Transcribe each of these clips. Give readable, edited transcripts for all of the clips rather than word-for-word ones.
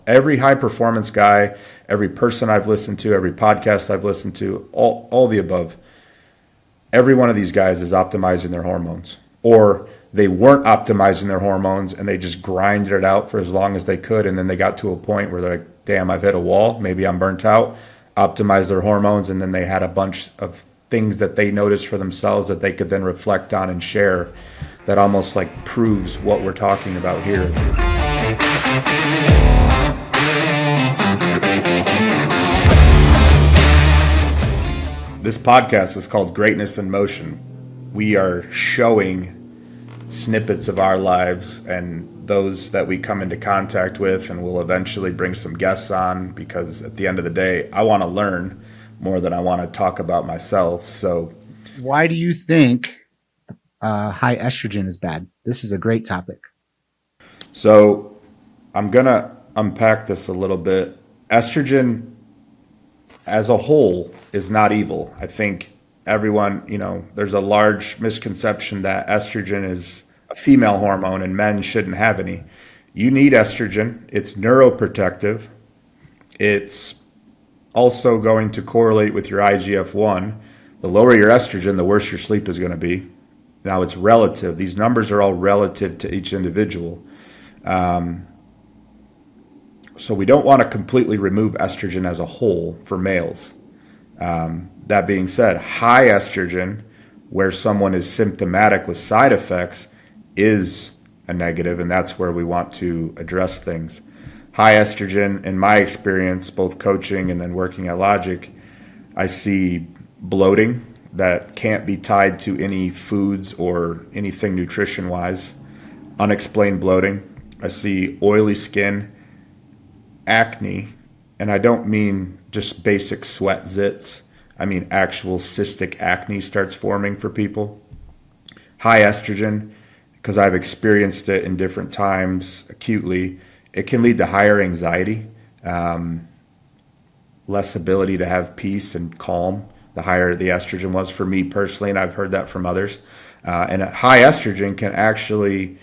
Every high performance guy, every person I've listened to, every podcast I've listened to, all the above, every one of these guys is optimizing their hormones, or they weren't optimizing their hormones and they just grinded it out for as long as they could. And then they got to a point where they're like, damn, I've hit a wall. Maybe I'm burnt out. Optimize their hormones. And then they had a bunch of things that they noticed for themselves that they could then reflect on and share, that almost like proves what we're talking about here. This podcast is called Greatness in Motion. We are showing snippets of our lives and those that we come into contact with, and we'll eventually bring some guests on, because at the end of the day, I want to learn more than I want to talk about myself. So why do you think high estrogen is bad? This is a great topic. So I'm going to unpack this a little bit. Estrogen as a whole is not evil. I think everyone, there's a large misconception that estrogen is a female hormone and men shouldn't have any. You need estrogen. It's neuroprotective. It's also going to correlate with your IGF-1. The lower your estrogen, the worse your sleep is going to be. Now, it's relative. These numbers are all relative to each individual. So we don't want to completely remove estrogen as a whole for males. That being said, high estrogen, where someone is symptomatic with side effects, is a negative, and that's where we want to address things. High estrogen, in my experience, both coaching and then working at Logic, I see bloating that can't be tied to any foods or anything nutrition-wise, unexplained bloating. I see oily skin, acne, and I don't mean just basic sweat zits. I mean actual cystic acne starts forming for people. High estrogen, because I've experienced it in different times acutely, it can lead to higher anxiety, less ability to have peace and calm, the higher the estrogen was for me personally, and I've heard that from others. And high estrogen can actually,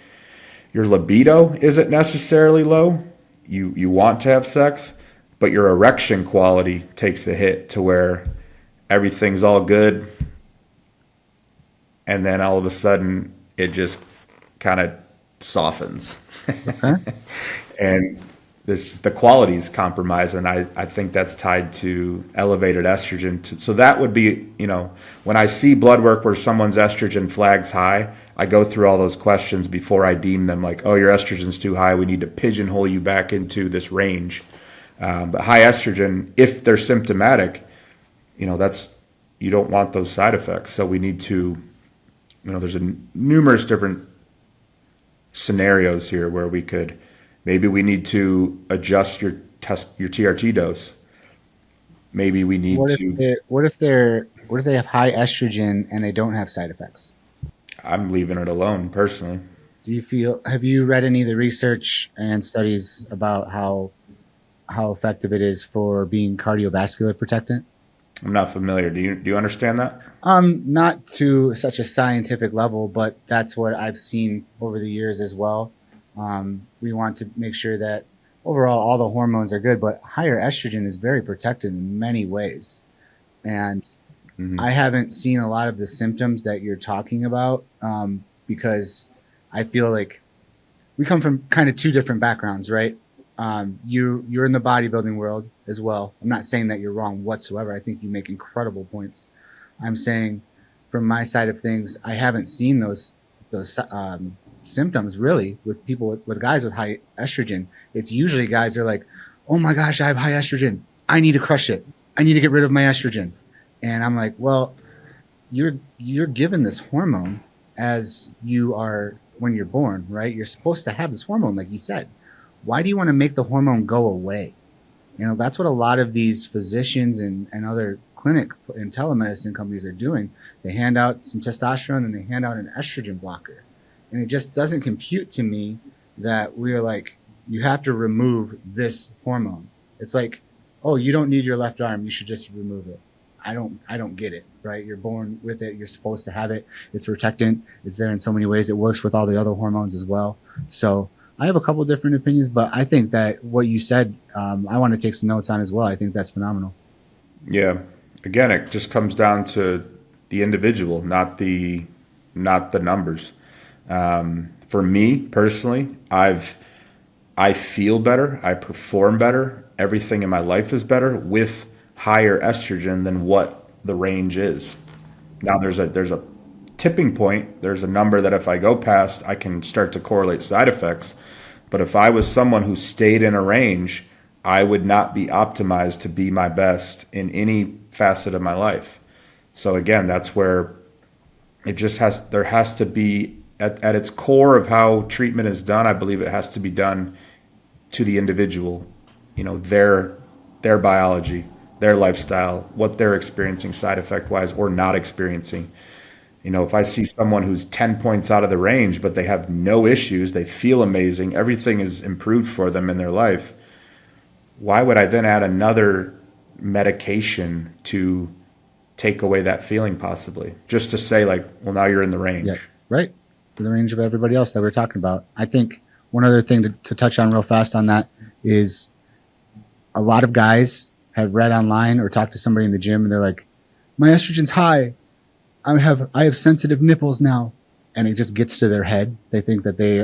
your libido isn't necessarily low. You want to have sex, but your erection quality takes a hit to where everything's all good, and then all of a sudden it just kind of softens. Okay. And the quality is compromised, and I think that's tied to elevated estrogen. So that would be, when I see blood work where someone's estrogen flags high, I go through all those questions before I deem them like, oh, your estrogen's too high, we need to pigeonhole you back into this range. But high estrogen, if they're symptomatic, you don't want those side effects. So we need to, there's numerous different scenarios here where maybe we need to adjust your TRT dose. Maybe we need to. What if they have high estrogen and they don't have side effects? I'm leaving it alone personally. Have you read any of the research and studies about how effective it is for being cardiovascular protectant? I'm not familiar. Do you understand that? Not to such a scientific level, but that's what I've seen over the years as well. We want to make sure that overall all the hormones are good, but higher estrogen is very protected in many ways. And I haven't seen a lot of the symptoms that you're talking about, because I feel like we come from kind of two different backgrounds, right? You're in the bodybuilding world as well. I'm not saying that you're wrong whatsoever. I think you make incredible points. I'm saying from my side of things, I haven't seen those symptoms really with people with guys with high estrogen. It's usually guys are like, oh my gosh, I have high estrogen. I need to crush it. I need to get rid of my estrogen. And I'm like, well, you're given this hormone as you are when you're born, right? You're supposed to have this hormone, like you said. Why do you want to make the hormone go away? That's what a lot of these physicians and other clinic and telemedicine companies are doing. They hand out some testosterone and they hand out an estrogen blocker. And it just doesn't compute to me that we're like, you have to remove this hormone. It's like, oh, you don't need your left arm, you should just remove it. I don't get it, right? You're born with it. You're supposed to have it. It's protectant. It's there in so many ways. It works with all the other hormones as well. So I have a couple different opinions, but I think that what you said, I want to take some notes on as well. I think that's phenomenal. Yeah. Again, it just comes down to the individual, not the numbers. For me personally, I feel better, I perform better, everything in my life is better with higher estrogen than what the range is. Now there's a tipping point. There's a number that if I go past, I can start to correlate side effects. But if I was someone who stayed in a range, I would not be optimized to be my best in any facet of my life. So again, that's where there has to be at its core of how treatment is done. I believe it has to be done to the individual, their biology, their lifestyle, what they're experiencing side effect wise or not experiencing. If I see someone who's 10 points out of the range, but they have no issues, they feel amazing, everything is improved for them in their life, why would I then add another medication to take away that feeling possibly? Just to say, like, well, now you're in the Yeah, range. right. For the range of everybody else that we're talking about. I think one other thing to touch on real fast on that is a lot of guys have read online or talked to somebody in the gym and they're like, my estrogen's high. I have sensitive nipples now. And it just gets to their head. They think that they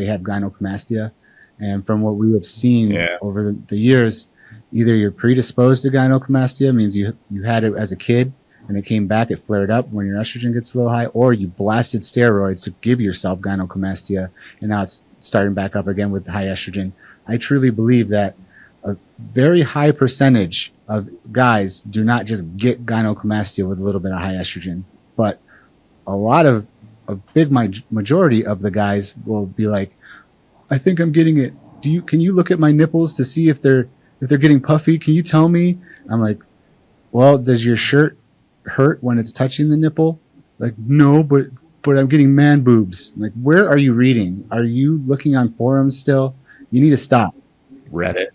have gynecomastia. And from what we have seen Yeah. over the years, either you're predisposed to gynecomastia, means you had it as a kid and it came back, it flared up when your estrogen gets a little high, or you blasted steroids to give yourself gynecomastia, and now it's starting back up again with high estrogen. I truly believe that a very high percentage of guys do not just get gynecomastia with a little bit of high estrogen, but a big majority of the guys will be like, I think I'm getting it. Can you look at my nipples to see if they're getting puffy? Can you tell me? I'm like, well, does your shirt hurt when it's touching the nipple? Like, no, but I'm getting man boobs. I'm like, where are you reading? Are you looking on forums still? You need to stop. Reddit.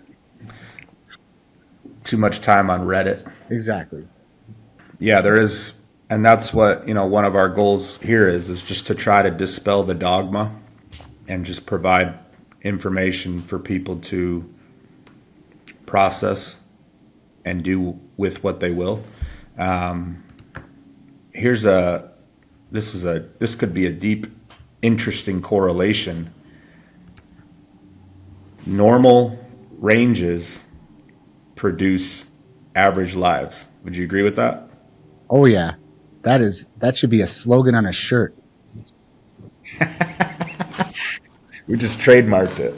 Too much time on Reddit. Exactly. Yeah, there is, and that's what, one of our goals here is just to try to dispel the dogma and just provide information for people to process and do with what they will. Here's this could be a deep, interesting correlation. Normal ranges produce average lives. Would you agree with that? Oh yeah. That should be a slogan on a shirt. We just trademarked it.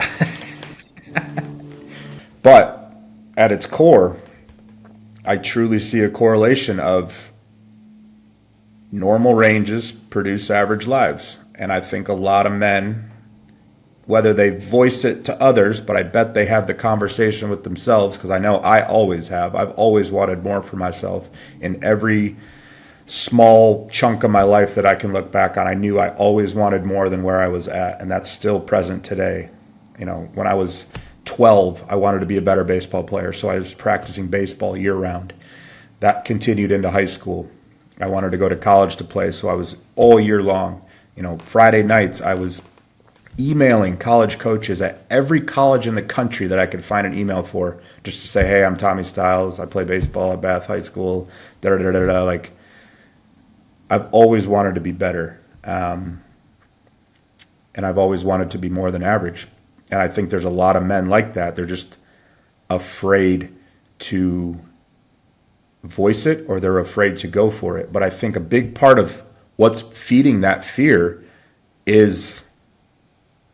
But at its core, I truly see a correlation of normal ranges produce average lives. And I think a lot of men, whether they voice it to others, but I bet they have the conversation with themselves, because I know I always have. I've always wanted more for myself in every small chunk of my life that I can look back on. I knew I always wanted more than where I was at, and that's still present today. When I was 12, I wanted to be a better baseball player, so I was practicing baseball year round. That continued into high school. I wanted to go to college to play, so I was all year long. Friday nights I was emailing college coaches at every college in the country that I could find an email for, just to say, hey, I'm Tommy Stiles, I play baseball at Bath High School, da da da da da. Like, I've always wanted to be better, and I've always wanted to be more than average. And I think there's a lot of men like that. They're just afraid to voice it, or they're afraid to go for it. But I think a big part of what's feeding that fear is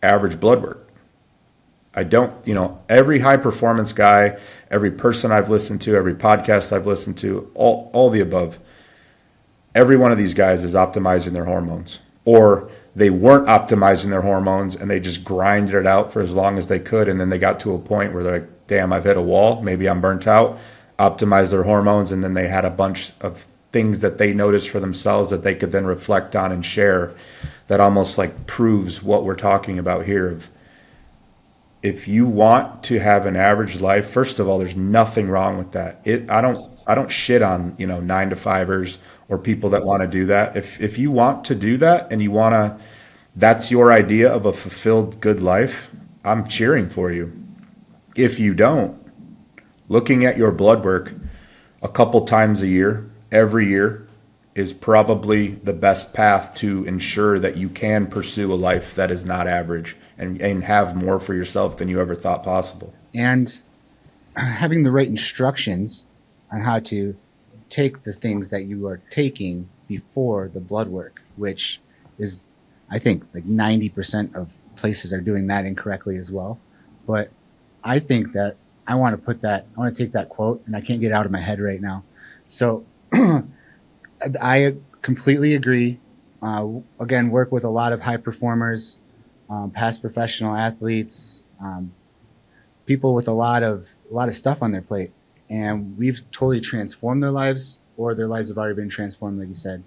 average blood work. I don't, every high performance guy, every person I've listened to, every podcast I've listened to, all the above, every one of these guys is optimizing their hormones, or they weren't optimizing their hormones and they just grinded it out for as long as they could. And then they got to a point where they're like, damn, I've hit a wall. Maybe I'm burnt out. Optimize their hormones. And then they had a bunch of things that they noticed for themselves that they could then reflect on and share, that almost like proves what we're talking about here. Of, if you want to have an average life, first of all, there's nothing wrong with that. I don't shit on, 9-to-5ers or people that want to do that. If you want to do that and that's your idea of a fulfilled good life, I'm cheering for you. If you don't, looking at your blood work a couple times a year, every year, is probably the best path to ensure that you can pursue a life that is not average and have more for yourself than you ever thought possible. And having the right instructions on how to take the things that you are taking before the blood work, which is, I think, like 90% of places are doing that incorrectly as well. But I think that I want to take that quote, and I can't get it out of my head right now. So I completely agree. Again, work with a lot of high performers, past professional athletes, people with a lot of stuff on their plate, and we've totally transformed their lives, or their lives have already been transformed, like you said.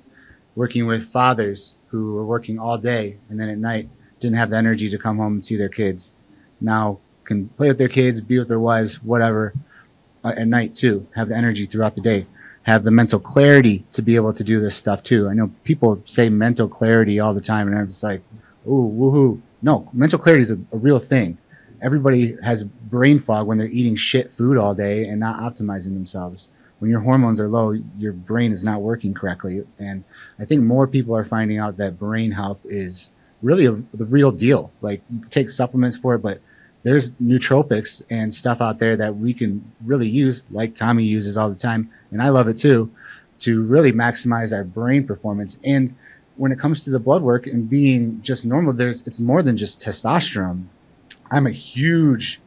Working with fathers who were working all day and then at night didn't have the energy to come home and see their kids, now can play with their kids, be with their wives, whatever, at night too, have the energy throughout the day, have the mental clarity to be able to do this stuff too. I know people say mental clarity all the time, and I'm just like, ooh, woohoo. No, mental clarity is a real thing. Everybody has brain fog when they're eating shit food all day and not optimizing themselves. When your hormones are low, your brain is not working correctly. And I think more people are finding out that brain health is really the real deal. Like, you take supplements for it, but there's nootropics and stuff out there that we can really use, like Tommy uses all the time, and I love it too, to really maximize our brain performance. And when it comes to the blood work and being just normal, it's more than just testosterone. I'm a huge,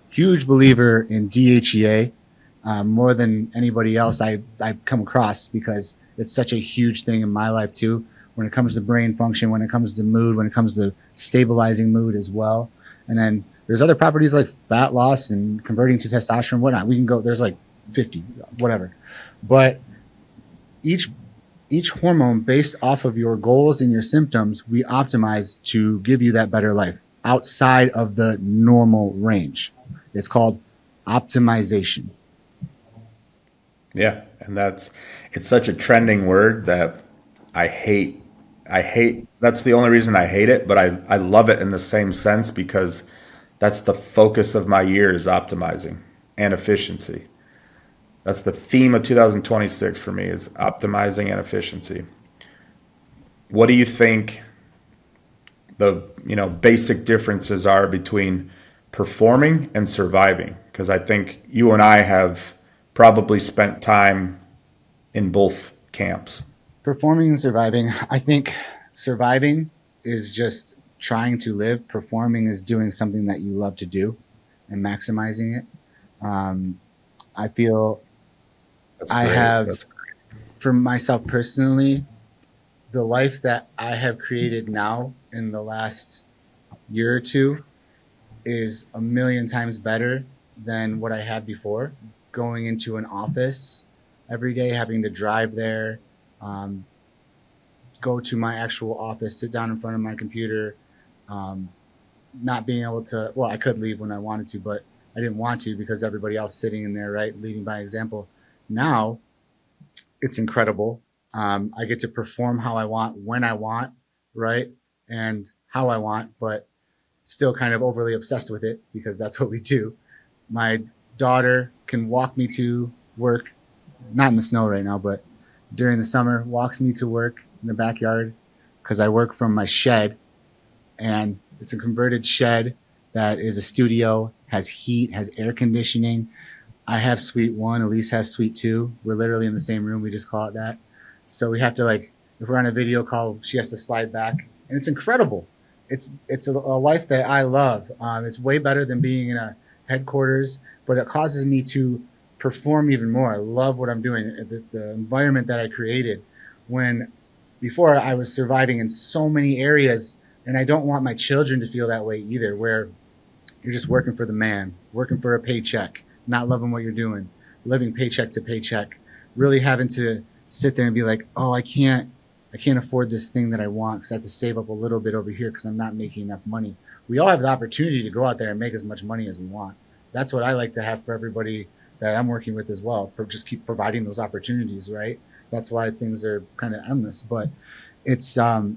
huge believer in DHEA, more than anybody else I've come across, because it's such a huge thing in my life too. When it comes to brain function, when it comes to mood, when it comes to stabilizing mood as well. And then there's other properties like fat loss and converting to testosterone, whatnot. We can go, there's like 50, whatever. But each hormone, based off of your goals and your symptoms, we optimize to give you that better life outside of the normal range. It's called optimization. Yeah, and it's such a trending word that I hate. That's the only reason I hate it, but I love it in the same sense, because that's the focus of my year, is optimizing and efficiency. That's the theme of 2026 for me, is optimizing and efficiency. What do you think the basic differences are between performing and surviving? Because I think you and I have probably spent time in both camps. Performing and surviving. I think surviving is just trying to live. Performing is doing something that you love to do and maximizing it. I feel That's I great. have, for myself personally, the life that I have created now in the last year or two is a million times better than what I had before. Going into an office every day, having to drive there, um, go to my actual office, sit down in front of my computer, um, not being able to, well, I could leave when I wanted to, but I didn't want to because everybody else sitting in there, right, leading by example. Now it's incredible. I get to perform how I want, when I want, right, and how I want, but still kind of overly obsessed with it because that's what we do. My daughter can walk me to work, not in the snow right now, but during the summer, walks me to work in the backyard because I work from my shed, and it's a converted shed that is a studio, has heat, has air conditioning. I have suite one, Elise has suite two. We're literally in the same room. We just call it that. So we have to, like, if we're on a video call, she has to slide back, and it's incredible. It's a life that I love. It's way better than being in a headquarters, but it causes me to perform even more. I love what I'm doing. The environment that I created, when before I was surviving in so many areas, and I don't want my children to feel that way either, where you're just working for the man, working for a paycheck, not loving what you're doing, living paycheck to paycheck, really having to sit there and be like, oh, I can't afford this thing that I want because I have to save up a little bit over here because I'm not making enough money. We all have the opportunity to go out there and make as much money as we want. That's what I like to have for everybody that I'm working with as well. Just keep providing those opportunities, right? That's why things are kind of endless. But it's a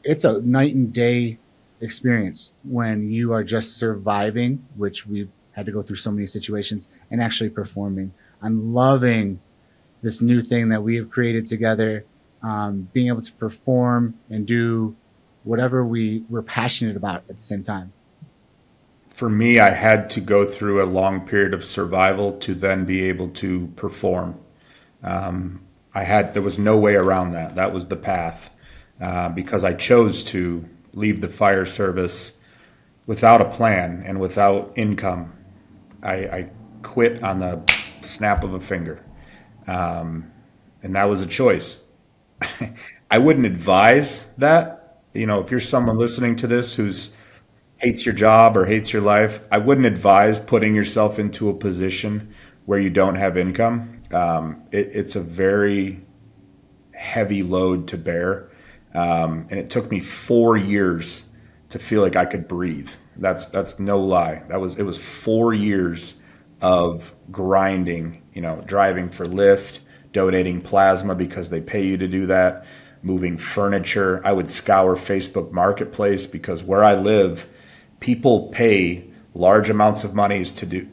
night and day experience when you are just surviving, which we've had to go through so many situations, and actually performing. I'm loving this new thing that we have created together, being able to perform and do whatever we're passionate about at the same time. For me, I had to go through a long period of survival to then be able to perform. There was no way around that. That was the path, because I chose to leave the fire service without a plan and without income. I quit on the snap of a finger. And that was a choice. I wouldn't advise that. If you're someone listening to this who's hates your job or hates your life, I wouldn't advise putting yourself into a position where you don't have income. It's a very heavy load to bear. And it took me 4 years to feel like I could breathe. That's no lie. It was 4 years of grinding, driving for Lyft, donating plasma because they pay you to do that, moving furniture. I would scour Facebook Marketplace because where I live, people pay large amounts of money to do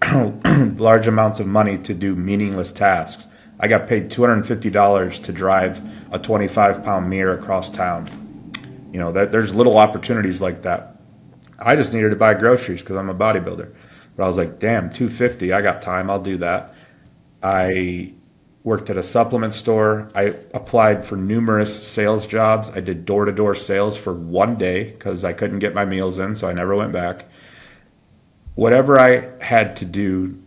large amounts of money to do meaningless tasks. I got paid $250 to drive a 25-pound mirror across town. There's little opportunities like that. I just needed to buy groceries because I'm a bodybuilder. But I was like, damn, $250, I got time, I'll do that. I worked at a supplement store. I applied for numerous sales jobs. I did door-to-door sales for one day because I couldn't get my meals in, so I never went back. Whatever I had to do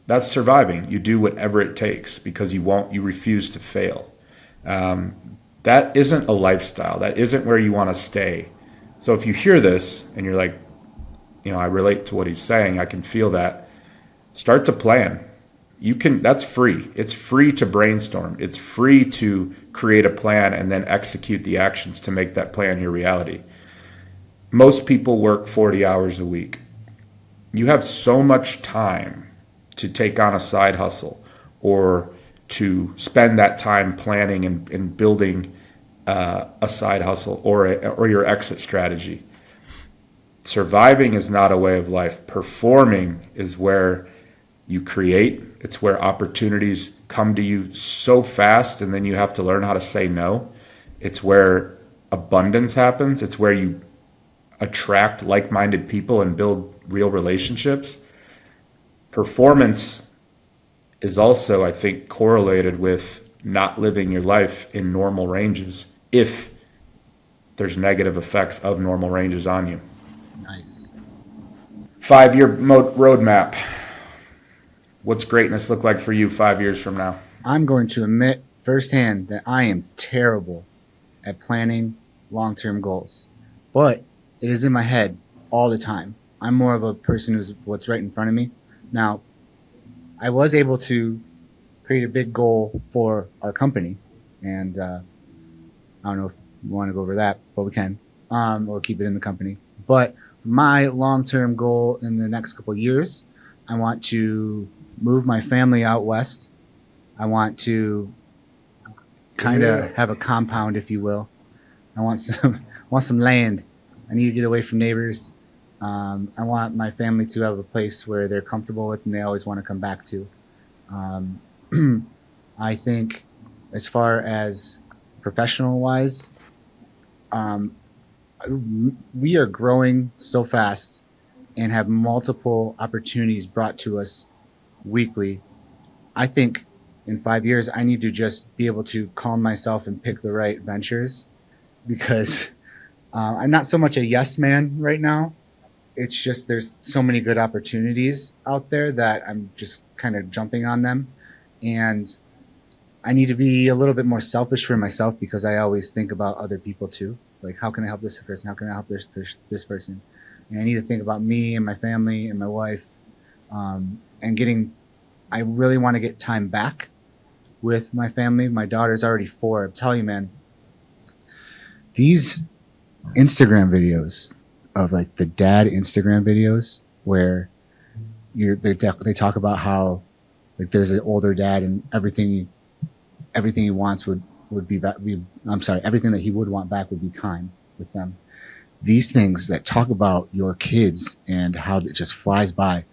that's surviving. You do whatever it takes because you refuse to fail. That isn't a lifestyle. That isn't where you want to stay. So if you hear this and you're like, I relate to what he's saying, I can feel that. Start to plan. That's free. It's free to brainstorm. It's free to create a plan and then execute the actions to make that plan your reality. Most people work 40 hours a week. You have so much time to take on a side hustle or to spend that time planning and building a side hustle or your exit strategy. Surviving is not a way of life. Performing is where you create. It's where opportunities come to you so fast, and then you have to learn how to say no. It's where abundance happens. It's where you attract like-minded people and build real relationships. Performance is also, I think, correlated with not living your life in normal ranges if there's negative effects of normal ranges on you. Nice. 5-year roadmap. What's greatness look like for you 5 years from now? I'm going to admit firsthand that I am terrible at planning long-term goals, but it is in my head all the time. I'm more of a person who's what's right in front of me. Now, I was able to create a big goal for our company, and I don't know if you want to go over that, but we can, or keep it in the company. But my long-term goal in the next couple of years, I want to move my family out west. I want to kind of have a compound, if you will. I want some land. I need to get away from neighbors. I want my family to have a place where they're comfortable with and they always want to come back to. I think as far as professional wise, we are growing so fast and have multiple opportunities brought to us weekly. I think in 5 years, I need to just be able to calm myself and pick the right ventures because I'm not so much a yes man right now. It's just there's so many good opportunities out there that I'm just kind of jumping on them. And I need to be a little bit more selfish for myself because I always think about other people too. Like, how can I help this person? How can I help this person? And I need to think about me and my family and my wife. I really want to get time back with my family. My daughter's already 4. I tell you, man, these Instagram videos of like the dad Instagram videos where they talk about how like there's an older dad and everything he wants would be everything that he would want back would be time with them. these things that talk about your kids and how it just flies by,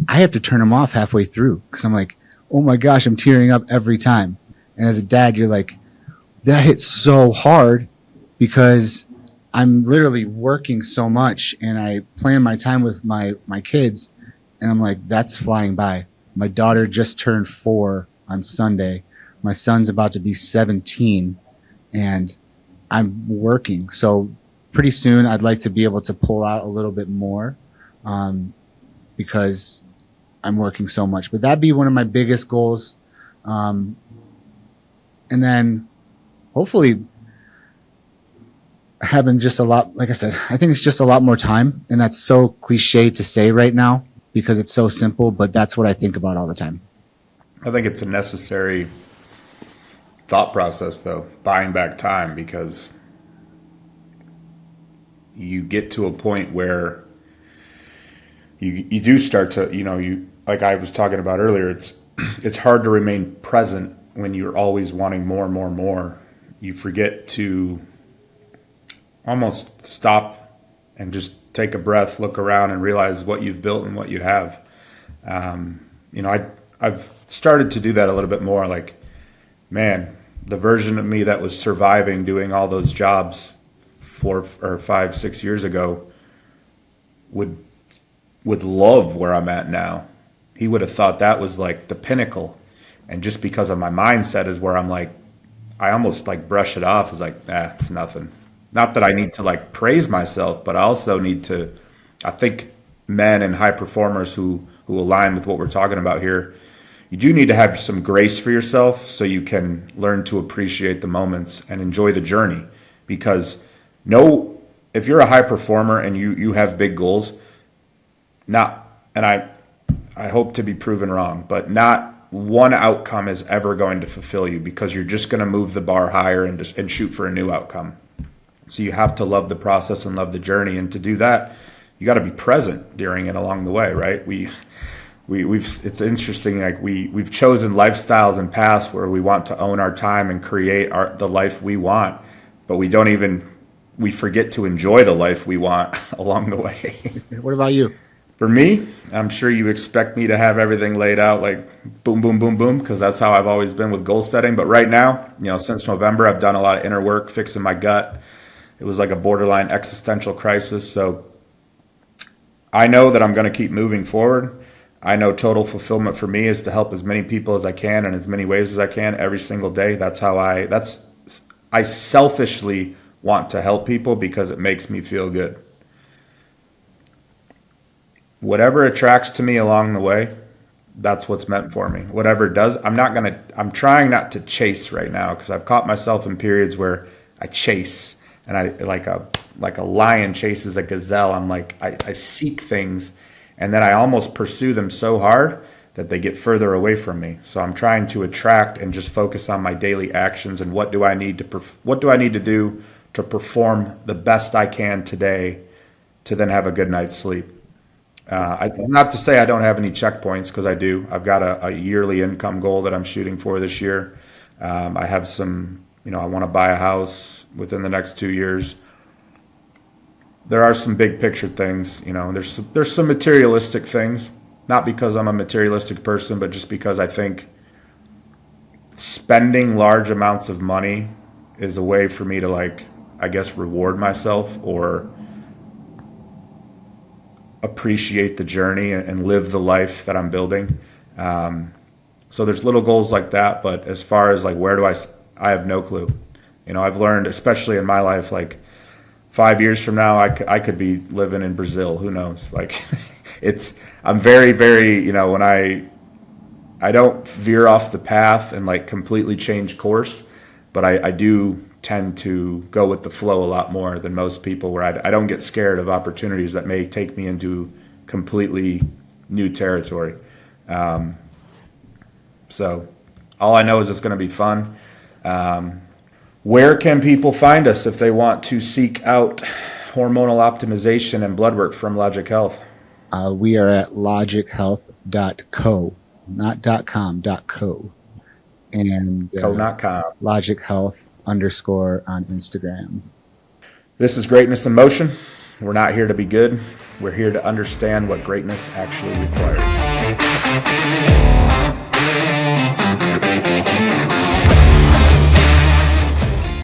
I have to turn them off halfway through because I'm like, oh my gosh, I'm tearing up every time. And as a dad, you're like, that hits so hard because I'm literally working so much and I plan my time with my kids, and I'm like, that's flying by. My daughter just turned 4 on Sunday. My son's about to be 17, and I'm working. So pretty soon, I'd like to be able to pull out a little bit more, because I'm working so much. But that'd be one of my biggest goals. And then hopefully having just a lot, like I said, I think it's just a lot more time. And that's so cliche to say right now because it's so simple, but that's what I think about all the time. I think it's a necessary thought process, though, buying back time, because you get to a point where you do start to, you, like I was talking about earlier, it's hard to remain present when you're always wanting more and more and more. You forget to almost stop and just take a breath, look around, and realize what you've built and what you have. I've started to do that a little bit more. Like, man, the version of me that was surviving doing all those jobs 4 or 5, 6 years ago would love where I'm at now. He would have thought that was like the pinnacle. And just because of my mindset is where I'm like, I almost like brush it off as like, it's nothing. Not that I need to like praise myself, but I also need to, I think men and high performers who align with what we're talking about here, you do need to have some grace for yourself so you can learn to appreciate the moments and enjoy the journey. Because if you're a high performer and you have big goals, I hope to be proven wrong, but not one outcome is ever going to fulfill you, because you're just going to move the bar higher and shoot for a new outcome. So you have to love the process and love the journey. And to do that, you got to be present during it along the way, right? It's interesting. Like we've chosen lifestyles in past where we want to own our time and create the life we want, but we forget to enjoy the life we want along the way. What about you? For me, I'm sure you expect me to have everything laid out like boom, boom, boom, boom, because that's how I've always been with goal setting. But right now, since November, I've done a lot of inner work, fixing my gut. It was like a borderline existential crisis. So I know that I'm going to keep moving forward. I know total fulfillment for me is to help as many people as I can in as many ways as I can every single day. That's how I selfishly want to help people because it makes me feel good. Whatever attracts to me along the way, that's what's meant for me. Whatever it does, I'm trying not to chase right now, because I've caught myself in periods where I chase and I like a lion chases a gazelle. I'm like, I seek things and then I almost pursue them so hard that they get further away from me. So I'm trying to attract and just focus on my daily actions and what do I need to do to perform the best I can today to then have a good night's sleep. Not to say I don't have any checkpoints, because I do. I've got a yearly income goal that I'm shooting for this year. I have some, I want to buy a house within the next 2 years. There are some big picture things, there's some materialistic things, not because I'm a materialistic person, but just because I think spending large amounts of money is a way for me to, like, I guess, reward myself or appreciate the journey and live the life that I'm building. So there's little goals like that, but as far as like I have no clue. I've learned, especially in my life, like 5 years from now, I could be living in Brazil. Who knows? Like, I'm very, very, when I don't veer off the path and like completely change course, but I do tend to go with the flow a lot more than most people, where I don't get scared of opportunities that may take me into completely new territory. So all I know is it's going to be fun. Where can people find us if they want to seek out hormonal optimization and blood work from Logic Health? We are at logichealth.co, not .com, .co. And Co.com. Logic Health _ on Instagram. This is Greatness in Motion. We're not here to be good. We're here to understand what greatness actually requires.